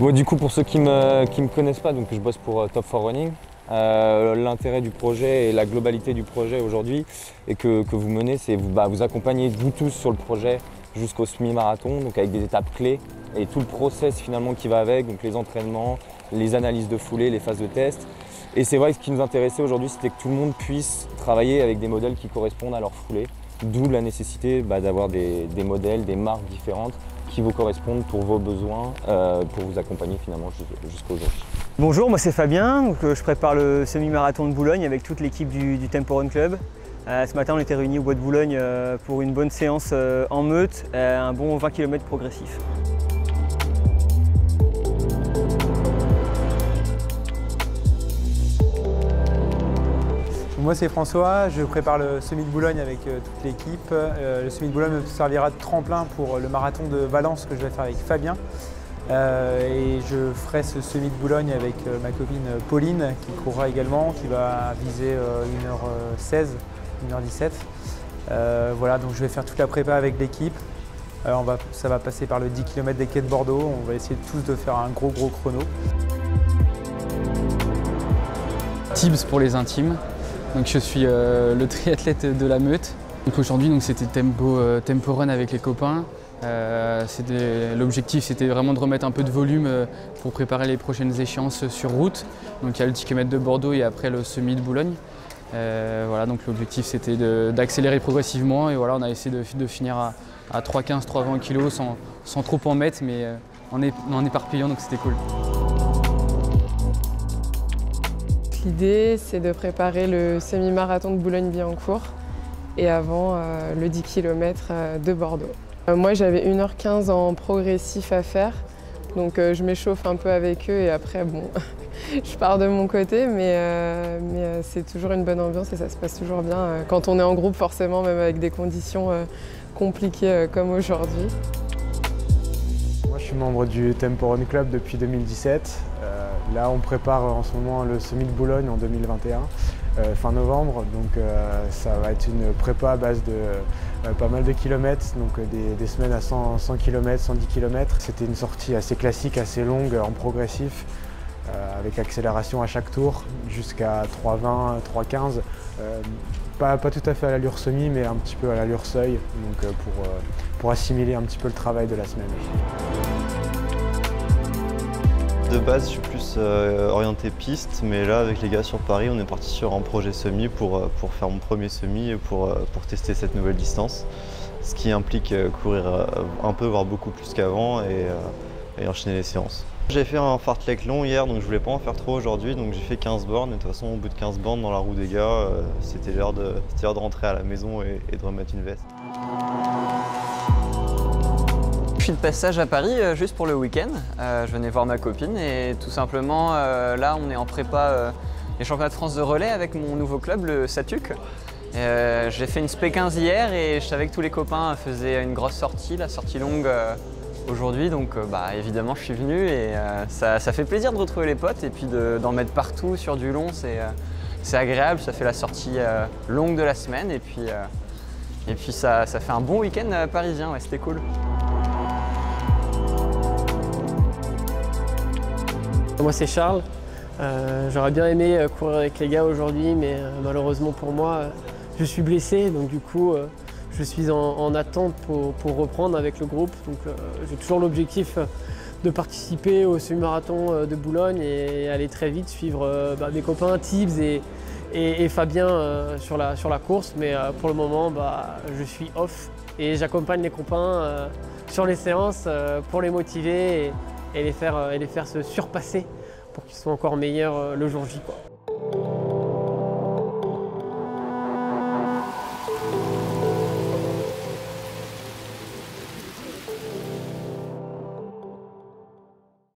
Bon, du coup, pour ceux qui me connaissent pas, donc je bosse pour Top 4 Running. L'intérêt du projet et la globalité du projet aujourd'hui et que vous menez, c'est vous accompagner vous tous sur le projet jusqu'au semi-marathon, donc avec des étapes clés et tout le process finalement qui va avec, donc les entraînements, les analyses de foulée, les phases de test. Et c'est vrai que ce qui nous intéressait aujourd'hui, c'était que tout le monde puisse travailler avec des modèles qui correspondent à leur foulée, d'où la nécessité d'avoir des modèles, des marques différentes qui vous correspondent pour vos besoins, pour vous accompagner finalement jusqu'au jour. Bonjour, moi c'est Fabien, donc, je prépare le semi-marathon de Boulogne avec toute l'équipe du Tempo Run Club. Ce matin on était réunis au bois de Boulogne pour une bonne séance en meute, un bon 20 km progressif. Moi c'est François, je prépare le semi de Boulogne avec toute l'équipe. Le semi de Boulogne me servira de tremplin pour le marathon de Valence que je vais faire avec Fabien. Et je ferai ce semi de Boulogne avec ma copine Pauline qui courra également, qui va viser 1h16, 1h17. Voilà, donc je vais faire toute la prépa avec l'équipe. Ça va passer par le 10 km des quais de Bordeaux. On va essayer tous de faire un gros chrono. Tibbs pour les intimes. Donc je suis le triathlète de la Meute. Aujourd'hui c'était tempo run avec les copains. L'objectif c'était vraiment de remettre un peu de volume pour préparer les prochaines échéances sur route. Donc il y a le 10 km de Bordeaux et après le semi de Boulogne. Voilà, donc l'objectif c'était d'accélérer progressivement et voilà, on a essayé de finir à 3,15, 3,20 kg sans trop en mettre, mais en éparpillant, donc c'était cool. L'idée, c'est de préparer le semi-marathon de Boulogne-Billancourt et avant le 10 km de Bordeaux. Moi, j'avais 1h15 en progressif à faire, donc je m'échauffe un peu avec eux et après, bon, je pars de mon côté, mais c'est toujours une bonne ambiance et ça se passe toujours bien quand on est en groupe, forcément, même avec des conditions compliquées comme aujourd'hui. Moi, je suis membre du Tempo Run Club depuis 2017. Là, on prépare en ce moment le semi de Boulogne en 2021, fin novembre. Donc, ça va être une prépa à base de pas mal de kilomètres, donc des semaines à 100 km, 110 km. C'était une sortie assez classique, assez longue, en progressif, avec accélération à chaque tour, jusqu'à 3,20, 3,15. Pas tout à fait à l'allure semi, mais un petit peu à l'allure seuil, donc pour assimiler un petit peu le travail de la semaine. De base, je suis plus orienté piste, mais là, avec les gars sur Paris, on est parti sur un projet semi pour faire mon premier semi et pour tester cette nouvelle distance. Ce qui implique courir un peu, voire beaucoup plus qu'avant et enchaîner les séances. J'ai fait un fartlek long hier, donc je voulais pas en faire trop aujourd'hui, donc j'ai fait 15 bornes. Et de toute façon, au bout de 15 bornes dans la roue des gars, c'était l'heure de rentrer à la maison et de remettre une veste. Je suis de passage à Paris juste pour le week-end. Je venais voir ma copine et tout simplement là on est en prépa les championnats de France de relais avec mon nouveau club, le Satuc. J'ai fait une SP15 hier et je savais que tous les copains faisaient une grosse sortie, la sortie longue aujourd'hui. Donc évidemment je suis venu et ça fait plaisir de retrouver les potes et puis d'en mettre partout sur du long. C'est agréable, ça fait la sortie longue de la semaine et puis ça fait un bon week-end parisien, ouais, c'était cool. Moi c'est Charles, j'aurais bien aimé courir avec les gars aujourd'hui mais malheureusement pour moi je suis blessé donc du coup je suis en attente pour reprendre avec le groupe. Donc j'ai toujours l'objectif de participer au semi-marathon de Boulogne et aller très vite suivre mes copains Tibbs et Fabien sur la course, mais pour le moment je suis off et j'accompagne les copains sur les séances pour les motiver et les faire se surpasser pour qu'ils soient encore meilleurs le jour J, quoi.